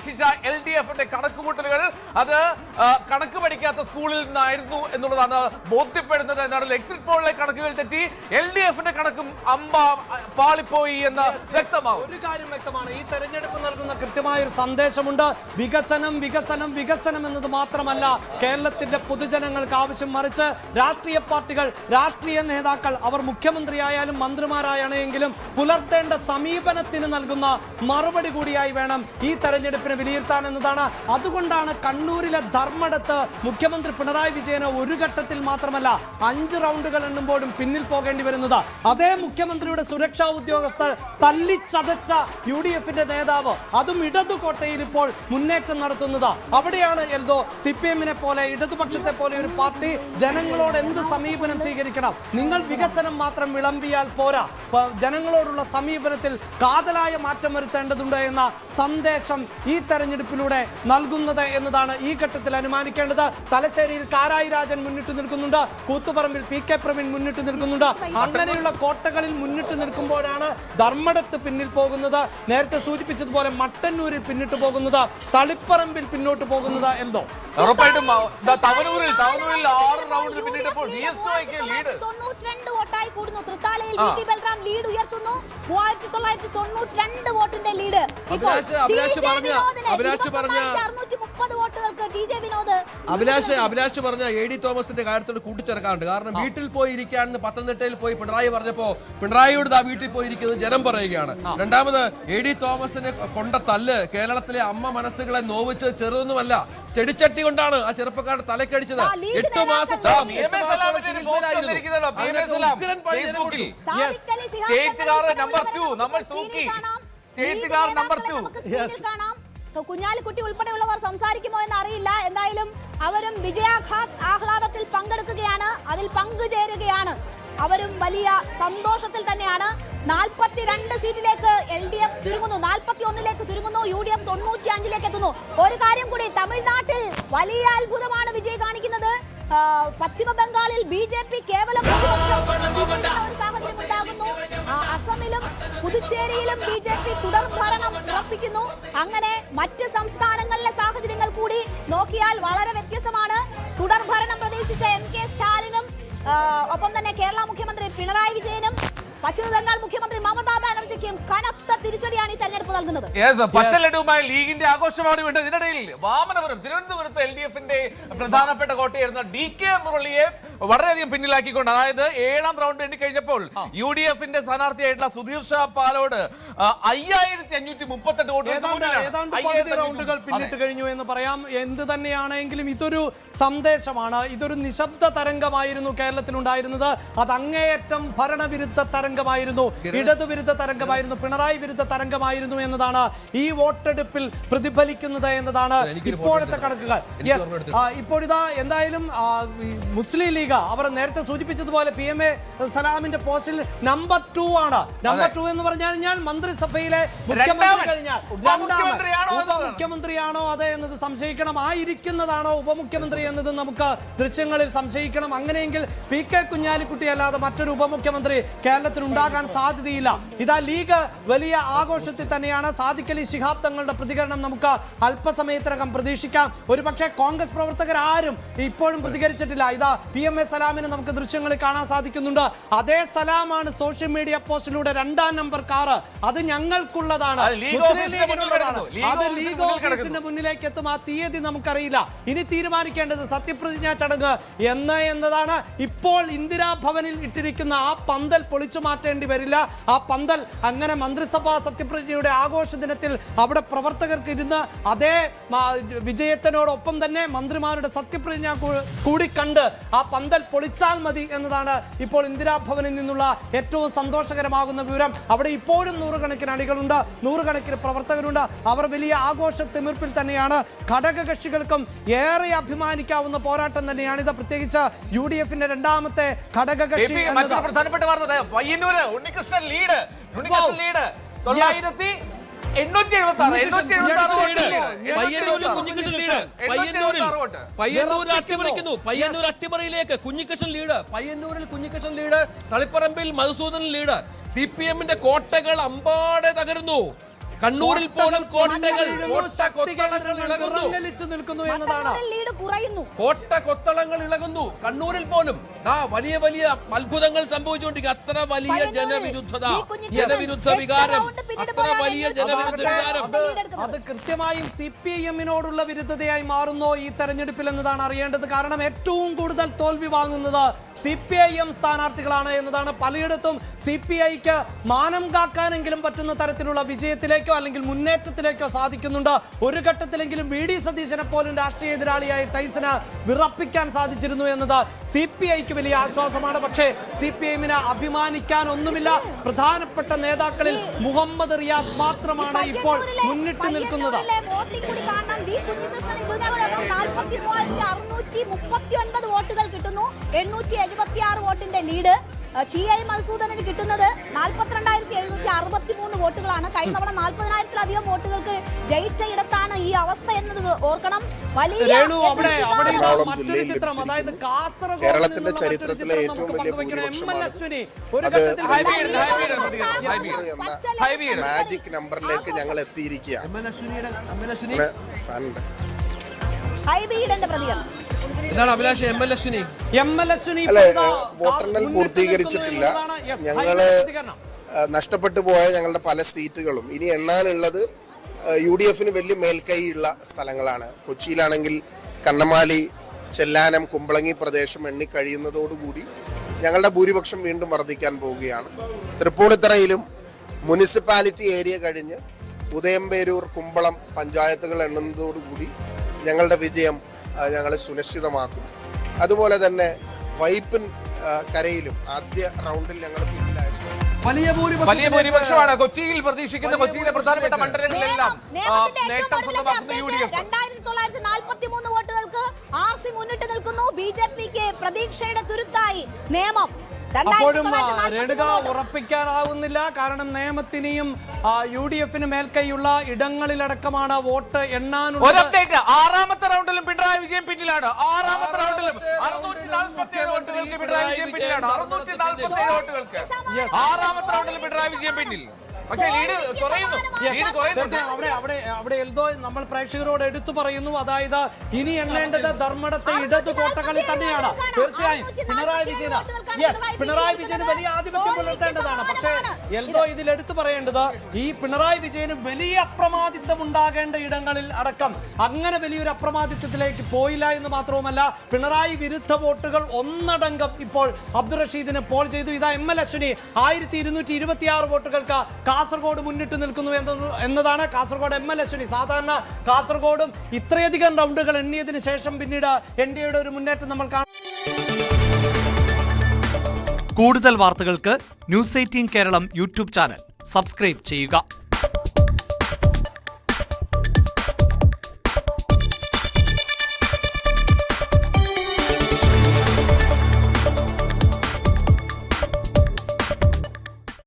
പ്രതീക്ഷിച്ച LDF-ന്റെ കണക്കുകൂട്ടലുകൾ അത് കണക്ക് പഠിക്കാത്ത സ്കൂളിൽ നിന്നായിരുന്നു എന്നുള്ളതാണ് ബോധ്യപ്പെടുന്നത് എന്നാണ്. എക്സിറ്റ് പോളിലെ കണക്കുകൾ തെറ്റി LDF-ന്റെ കണക്കും പാളിപ്പോയി എന്ന് വ്യക്തമാവും. ഒരു കാര്യം വ്യക്തമാണ്, ഈ തെരഞ്ഞെടുപ്പ് നൽകുന്ന കൃത്യമായ ഒരു സന്ദേശമുണ്ട്. വികസനം വികസനം വികസനം എന്നത് മാത്രമല്ല കേരളത്തിന്റെ പൊതുജനങ്ങൾക്ക് ആവശ്യം, മറിച്ച് രാഷ്ട്രീയ പാർട്ടികൾ, രാഷ്ട്രീയ നേതാക്കൾ, അവർ മുഖ്യമന്ത്രിയായാലും മന്ത്രിമാരായാണെങ്കിലും പുലർത്തേണ്ട സമീപനത്തിന് നൽകുന്ന മറുപടി കൂടിയായി വേണം ഈ തെരഞ്ഞെടുപ്പിനെ വിലയിരുത്താൻ എന്നതാണ്. അതുകൊണ്ടാണ് കണ്ണൂരിലെ ധർമ്മടത്ത് മുഖ്യമന്ത്രി പിണറായി വിജയന് ഒരു ഘട്ടത്തിൽ മാത്രമല്ല 5 റൗണ്ടുകൾ എണ്ണുമ്പോഴും പിന്നിൽ പോകേണ്ടി വരുന്നത്. അതേ മുഖ്യമന്ത്രിയുടെ സുരക്ഷാ ഉദ്യോഗസ്ഥർ തല്ലിച്ചതച്ച UDF-ന്റെ നേതാവ്, അതും ഇടതുകോട്ടയിൽ ഇപ്പോൾ മുന്നേറ്റം നടത്തുന്നത്. അവിടെയാണ് എൽദോ CPM-നെ പോലെ ഇടതുപക്ഷത്തെ പോലെ ഒരു പാർട്ടി ജനങ്ങളോട് എന്ത് സമീപനം സ്വീകരിക്കണം, നിങ്ങൾ വികസനം മാത്രം വിളമ്പിയാൽ പോരാ, ജനങ്ങളോടുള്ള സമീപനത്തിൽ കാതലായ മാറ്റം വരുത്തേണ്ടതുണ്ട് എന്ന സന്ദേശം ഈ തെരഞ്ഞെടുപ്പിലൂടെ നൽകുന്നത് എന്നതാണ് ഈ ഘട്ടത്തിൽ അനുമാനിക്കേണ്ടത്. തലശ്ശേരിയിൽ കാരായി രാജൻ മുന്നിട്ട് നിൽക്കുന്നുണ്ട്, കൂത്തുപറമ്പിൽ PK പ്രവീൺ മുന്നിട്ട് നിൽക്കുന്നുണ്ട്. അങ്ങനെയുള്ള കോട്ടകളിൽ മുന്നിട്ട് നിൽക്കുമ്പോഴാണ് ധർമ്മടത്ത് പിന്നിൽ പോകുന്നത്, നേരത്തെ സൂചിപ്പിച്ചതുപോലെ മട്ടന്നൂരിൽ പിന്നിട്ട് പോകുന്നത്, തളിപ്പറമ്പിൽ പിന്നോട്ട് പോകുന്നത്. എന്തോ ഉറപ്പായിട്ടും തവനൂരിൽ 6 റൗണ്ടിൽ പിന്നിട്ടപ്പോൾ ലീഡ് 92 വോട്ടായി കൂടുന്നു. തൃത്താലയിൽ VT ബൽറാം ലീഡ് ഉയർത്തുന്നു, 3992 വോട്ടിന്റെ ലീഡ്. അഭിലാഷ് പറഞ്ഞ AD തോമസിന്റെ കാര്യത്തോട് കൂട്ടിച്ചേർക്കാറുണ്ട്. കാരണം വീട്ടിൽ പോയി ഇരിക്കുകയാണെന്ന് പത്തനംതിട്ടയിൽ പോയി പിണറായി പറഞ്ഞപ്പോ പിണറായിയോട് ആ വീട്ടിൽ പോയിരിക്കുന്നത് ജനം പറയുകയാണ്. രണ്ടാമത് AD തോമസിനെ കൊണ്ട തല്ല് കേരളത്തിലെ അമ്മ മനസ്സുകളെ നോവിച്ച് ചെറുതൊന്നുമല്ല, ചെടിച്ചട്ടി കൊണ്ടാണ് ആ ചെറുപ്പക്കാരുടെ തലക്കടിച്ചത്. 8 മാസം കുഞ്ഞാലിക്കുട്ടി ഉൾപ്പെടെയുള്ളവർ സംസാരിക്കുമോ എന്ന് അറിയില്ല. എന്തായാലും അവരും വിജയാഹ്ലാദത്തിൽ പങ്കെടുക്കുകയാണ്, അതിൽ പങ്കുചേരുകയാണ്. അവരും വലിയ സന്തോഷത്തിൽ തന്നെയാണ്. 42 സീറ്റിലേക്ക് LDF ചുരുങ്ങുന്നു, 41ലേക്ക് ചുരുങ്ങുന്നു, UDF 95ലേക്ക് എത്തുന്നു. ഒരു കാര്യം കൂടി, തമിഴ്നാട്ടിൽ വലിയ അത്ഭുതമാണ് വിജയ് കാണിക്കുന്നത്. പശ്ചിമ ബംഗാളിൽ BJP കേവലം ഒരു സാഹചര്യം ഉണ്ടാകുന്നു. അസമിലും പുതുച്ചേരിയിലും BJP തുടർ ഭരണം ഉറപ്പിക്കുന്നു. അങ്ങനെ മറ്റ് സംസ്ഥാനങ്ങളിലെ സാഹചര്യങ്ങൾ കൂടി നോക്കിയാൽ വളരെ വ്യത്യസ്തമാണ്. തുടർ ഭരണം പ്രതീക്ഷിച്ച MK സ്റ്റാലിനും ഒപ്പം തന്നെ കേരള മുഖ്യമന്ത്രി പിണറായി വിജയനും പശ്ചിമ ബംഗാൾ മുഖ്യമന്ത്രി മമതാ ബാനർജിക്കും കനത്ത തിരിച്ചടിയാണ് ഈ തെരഞ്ഞെടുപ്പ് നൽകുന്നത്. പച്ചലഡുമായി ലീഗിന്റെ ആഘോഷമാണ് വേണ്ടത്. ഇതിനിടയിൽ വാമനപുരം തിരുവനന്തപുരത്ത് LDF-ന്റെ പ്രധാനപ്പെട്ട കോട്ടയായിരുന്ന DK മുരളിയെ വളരെയധികം പിന്നിലാക്കിക്കൊണ്ട്, അതായത് 7ാം റൗണ്ട് എണ്ണിക്കഴിഞ്ഞപ്പോൾ UDF-ന്റെ സ്ഥാനാർത്ഥിയായിട്ടുള്ള സുധീർ ഷാ പാലോട് 5538 വോട്ട് റൗണ്ടുകൾ പിന്നിട്ട് കഴിഞ്ഞു എന്ന് പറയാം. എന്ത് തന്നെയാണെങ്കിലും ഇതൊരു സന്ദേശമാണ്, ഇതൊരു നിശബ്ദ തരംഗമായിരുന്നു കേരളത്തിലുണ്ടായിരുന്നത്. അത് അങ്ങേയറ്റം ഭരണവിരുദ്ധ തരംഗമായിരുന്നു, ഇടതുവിരുദ്ധ തരംഗമായിരുന്നു, പിണറായി വിരുദ്ധ തരംഗമായിരുന്നു എന്നതാണ് ഈ വോട്ടെടുപ്പിൽ പ്രതിഫലിക്കുന്നത് എന്നതാണ് ഇപ്പോഴത്തെ കണക്കുകൾ. ഇപ്പോഴിതാ എന്തായാലും മുസ്ലിം ലീഗ് അവർ നേരത്തെ സൂചിപ്പിച്ചതുപോലെ PMA സലാമിന്റെ പോസ്റ്റിൽ നമ്പർ 2 ആണ്. നമ്പർ 2 എന്ന് പറഞ്ഞാൽ മന്ത്രിസഭയിലെ മുഖ്യമന്ത്രി കഴിഞ്ഞാൽ ഉപമുഖ്യമന്ത്രിയാണോ അതെ എന്നത് സംശയിക്കണം, ആയിരിക്കുന്നതാണോ ഉപമുഖ്യമന്ത്രി എന്നത് നമുക്ക് ദൃശ്യങ്ങളിൽ സംശയിക്കണം. അങ്ങനെയെങ്കിൽ PK കുഞ്ഞാലിക്കുട്ടി അല്ലാതെ മറ്റൊരു ഉപമുഖ്യമന്ത്രി കേരളത്തിൽ ഉണ്ടാകാൻ സാധ്യതയില്ല. ഇതാ ലീഗ് വലിയ ആഘോഷത്തിൽ തന്നെയാണ്. സാദിഖ് അലി ശിഹാബ് തങ്ങളുടെ പ്രതികരണം നമുക്ക് അല്പസമയത്തിനകം പ്രതീക്ഷിക്കാം. ഒരുപക്ഷെ കോൺഗ്രസ് പ്രവർത്തകർ ആരും ഇപ്പോഴും പ്രതികരിച്ചിട്ടില്ല. ഇതാ PMA സലാമിന് നമുക്ക് ദൃശ്യങ്ങളിൽ കാണാൻ സാധിക്കുന്നുണ്ട്. അതേ സലാമാണ് സോഷ്യൽ മീഡിയ പോസ്റ്റിലൂടെ 2ാം നമ്പർ കാറ്, അത് ഞങ്ങൾക്കുള്ളതാണ്, അത് ലീഗ് ഓഫീസിന്റെ മുന്നിലേക്ക് എത്തും. ആ തീയതി നമുക്കറിയില്ല. ഇനി തീരുമാനിക്കേണ്ടത് സത്യപ്രതിജ്ഞാ ചടങ്ങ് എന്നതാണ്. ഇപ്പോൾ ഇന്ദിരാഭവനിൽ ഇട്ടിരിക്കുന്ന ആ പന്തൽ പൊളിച്ചു മാറ്റേണ്ടി വരില്ല. ആ പന്തൽ അങ്ങനെ മന്ത്രിസഭാ സത്യപ്രതിജ്ഞയുടെ ആഘോഷ ദിനത്തിൽ അവിടെ പ്രവർത്തകർക്ക് ഇരുന്ന് അതേ വിജയത്തിനോടൊപ്പം തന്നെ മന്ത്രിമാരുടെ സത്യപ്രതിജ്ഞ കൂടി കണ്ട് ആ പന്തൽ പൊളിച്ചാൽ മതി എന്നതാണ് ഇപ്പോൾ ഇന്ദിരാഭവനിൽ നിന്നുള്ള ഏറ്റവും സന്തോഷകരമാകുന്ന വിവരം. അവിടെ ഇപ്പോഴും നൂറുകണക്കിന് അണികളുണ്ട്, നൂറുകണക്കിന് പ്രവർത്തകരുണ്ട്. അവർ വലിയ ആഘോഷ തിമിർപ്പിൽ തന്നെയാണ്. ഘടകകക്ഷികൾക്കും ഏറെ അഭിമാനിക്കാവുന്ന പോരാട്ടം തന്നെയാണ് ഇത്. പ്രത്യേകിച്ച് UDF-ന്റെ 2ാമത്തെ ഘടകകക്ഷി പ്രധാനപ്പെട്ട പയ്യന്നൂര് ഉണ്ണികൃഷ്ണൻ ലീഡ് 970. അട്ടിമറിയിലേക്ക് കുഞ്ഞിക്കൃഷ്ണൻ ലീഡ്, പയ്യന്നൂരിൽ കുഞ്ഞിക്കൃഷ്ണൻ ലീഡ്, തളിപ്പറമ്പിൽ മധുസൂദൻ ലീഡ്. CPM-ന്റെ കോട്ടകൾ അമ്പാടെ തകരുന്നു. കണ്ണൂരിൽ പോലും കോട്ടകൾ നിൽക്കുന്നു എന്നതാണ്. ലീഡ് കുറയുന്നു, കോട്ട കൊത്തളങ്ങൾ ഇളകുന്നു. കണ്ണൂരിൽ പോലും വലിയ വലിയ അത്ഭുതങ്ങൾ സംഭവിച്ചുകൊണ്ടിരിക്കുക. അത്ര വലിയ ജനവിരുദ്ധത, ജനവിരുദ്ധ വികാരം, അത്ര വലിയ ജനവിരുദ്ധ വികാരം. അത് കൃത്യമായും CPIM-നോടുള്ള വിരുദ്ധതയായി മാറുന്നോ ഈ തെരഞ്ഞെടുപ്പിൽ എന്നതാണ് അറിയേണ്ടത്. കാരണം ഏറ്റവും കൂടുതൽ തോൽവി വാങ്ങുന്നത് CPIM സ്ഥാനാർത്ഥികളാണ് എന്നതാണ്. പലയിടത്തും CPIക്ക് മാനം കാക്കാനെങ്കിലും പറ്റുന്ന തരത്തിലുള്ള വിജയത്തിലേക്കോ അല്ലെങ്കിൽ മുന്നേറ്റത്തിലേക്കോ സാധിക്കുന്നുണ്ട്. ഒരു ഘട്ടത്തിലെങ്കിലും VD സതീശനെ പോലും രാഷ്ട്രീയ എതിരാളിയായി ടൈസന് വിറപ്പിക്കാൻ സാധിച്ചിരുന്നു എന്നത് CPIക്ക് വലിയ ആശ്വാസമാണ്. പക്ഷേ CPIM-ന് അഭിമാനിക്കാൻ ഒന്നുമില്ല. പ്രധാനപ്പെട്ട നേതാക്കളിൽ മുഹമ്മദ് റിയാസ് മാത്രമാണ് ഇപ്പോൾ മുന്നിട്ട് നിൽക്കുന്നത്. വോട്ടുകൾ കിട്ടുന്നു, 876 വോട്ടിന്റെ ലീഡ്. TI മധുസൂദനന് കിട്ടുന്നത് 42,763 വോട്ടുകളാണ്. കഴിഞ്ഞ തവണ 40,000-ത്തിലധികം വോട്ടുകൾക്ക് ജയിച്ച ഇടത്താണ് ഈ അവസ്ഥ എന്നത് ഓർക്കണം. കേരളത്തിന്റെ ചരിത്രത്തിലെ ഏറ്റവും വലിയ ഭൂരിപക്ഷമാണ് മാജിക് നമ്പറിലേക്ക് ഞങ്ങൾ എത്തിയിരിക്കുകയാണ്. എന്താണ് അഭിലാഷ് ML അശ്വിനി? വോട്ടെണ്ണൽ പൂർത്തീകരിച്ചിട്ടില്ല. ഞങ്ങള് നഷ്ടപ്പെട്ടു പോയ ഞങ്ങളുടെ പല സീറ്റുകളും ഇനി എണ്ണാനുള്ളത് UDF-ന് വലിയ മേൽക്കൈയുള്ള സ്ഥലങ്ങളാണ്. കൊച്ചിയിലാണെങ്കിൽ കണ്ണമാലി, ചെല്ലാനം, കുമ്പളങ്ങി പ്രദേശം എണ്ണിക്കഴിയുന്നതോടുകൂടി ഞങ്ങളുടെ ഭൂരിപക്ഷം വീണ്ടും വർദ്ധിക്കാൻ പോവുകയാണ്. തൃപ്പൂണിത്തറയിലും മുനിസിപ്പാലിറ്റി ഏരിയ കഴിഞ്ഞ് ഉദയംപേരൂർ, കുമ്പളം പഞ്ചായത്തുകൾ എണ്ണുന്നതോടുകൂടി ഞങ്ങളുടെ വിജയം ഞങ്ങൾ സുനിശ്ചിതമാക്കും. അതുപോലെ തന്നെ വൈപ്പിൻ കരയിലും ആദ്യ റൗണ്ടിൽ ഞങ്ങൾ പിന്നിലായിരുന്നു. വലിയ ഭൂരിപക്ഷമാണ് കൊച്ചിയിൽ പ്രതീക്ഷിക്കുന്ന. കൊച്ചിയിലെ പ്രധാനപ്പെട്ട മണ്ഡലങ്ങളിലെല്ലാം നേട്ടം സ്വന്തമാക്കുന്ന UDF. 2943 വോട്ടുകൾക്ക് RC മുന്നിട്ട് നിൽക്കുന്നു. BJPക്ക് പ്രതീക്ഷയുടെ തുരുത്തായി നേമം. അപ്പോഴും രേണുക ഉറപ്പിക്കാനാവുന്നില്ല. കാരണം നിയമത്തിനെയും UDF-ന് മേൽക്കൈയുള്ള ഇടങ്ങളിലടക്കമാണ് വോട്ട് എണ്ണാനുള്ള. ആറാമത്തെ റൗണ്ടിലും പിണറായി വിജയൻ പിന്നിലാണ്. ആറാമത്തെ റൗണ്ടിലും 647 വോട്ടുകൾക്ക് പിണറായി വിജയൻ പിന്നിലാണ്. 647 വോട്ടുകൾക്ക് ആറാമത്തെ റൗണ്ടിലും പിണറായി വിജയൻ പിന്നിൽ. പക്ഷേ ലീഡ് കുറയുന്നു. അവിടെ എൽദോ നമ്മൾ പ്രേക്ഷകരോട് എടുത്തു പറയുന്നു. അതായത് ഇനി എണ്ണേണ്ടത് ധർമ്മടത്തെ ഇടതു കോട്ടകളിൽ തന്നെയാണ്. തീർച്ചയായും പിണറായി വിജയന് വലിയ ആധിപത്യം പുലർത്തേണ്ടതാണ്. പക്ഷേ എൽദോ ഇതിൽ എടുത്തു പറയേണ്ടത് ഈ പിണറായി വിജയന് വലിയ അപ്രമാദിത്വം ഉണ്ടാകേണ്ട ഇടങ്ങളിൽ അടക്കം അങ്ങനെ വലിയൊരു അപ്രമാദിത്വത്തിലേക്ക് പോയില്ല എന്ന് മാത്രവുമല്ല, പിണറായി വിരുദ്ധ വോട്ടുകൾ ഒന്നടങ്കം ഇപ്പോൾ അബ്ദുൾ റഷീദിന് പോൾ ചെയ്തു. ഇതാ ML അശ്വിനി 1226 വോട്ടുകൾക്ക് കാസർഗോഡ് മുന്നിട്ട് നിൽക്കുന്നു എന്നതാണ്. കാസർഗോഡ് ML അശ്വിനി. സാധാരണ കാസർഗോഡും ഇത്രയധികം റൗണ്ടുകൾ എണ്ണിയതിനു ശേഷം പിന്നീട് NDAയുടെ ഒരു മുന്നേറ്റം നമ്മൾ കാണും. കൂടുതൽ വാർത്തകൾക്ക് News 18 Keralam YouTube channel subscribe ചെയ്യുക.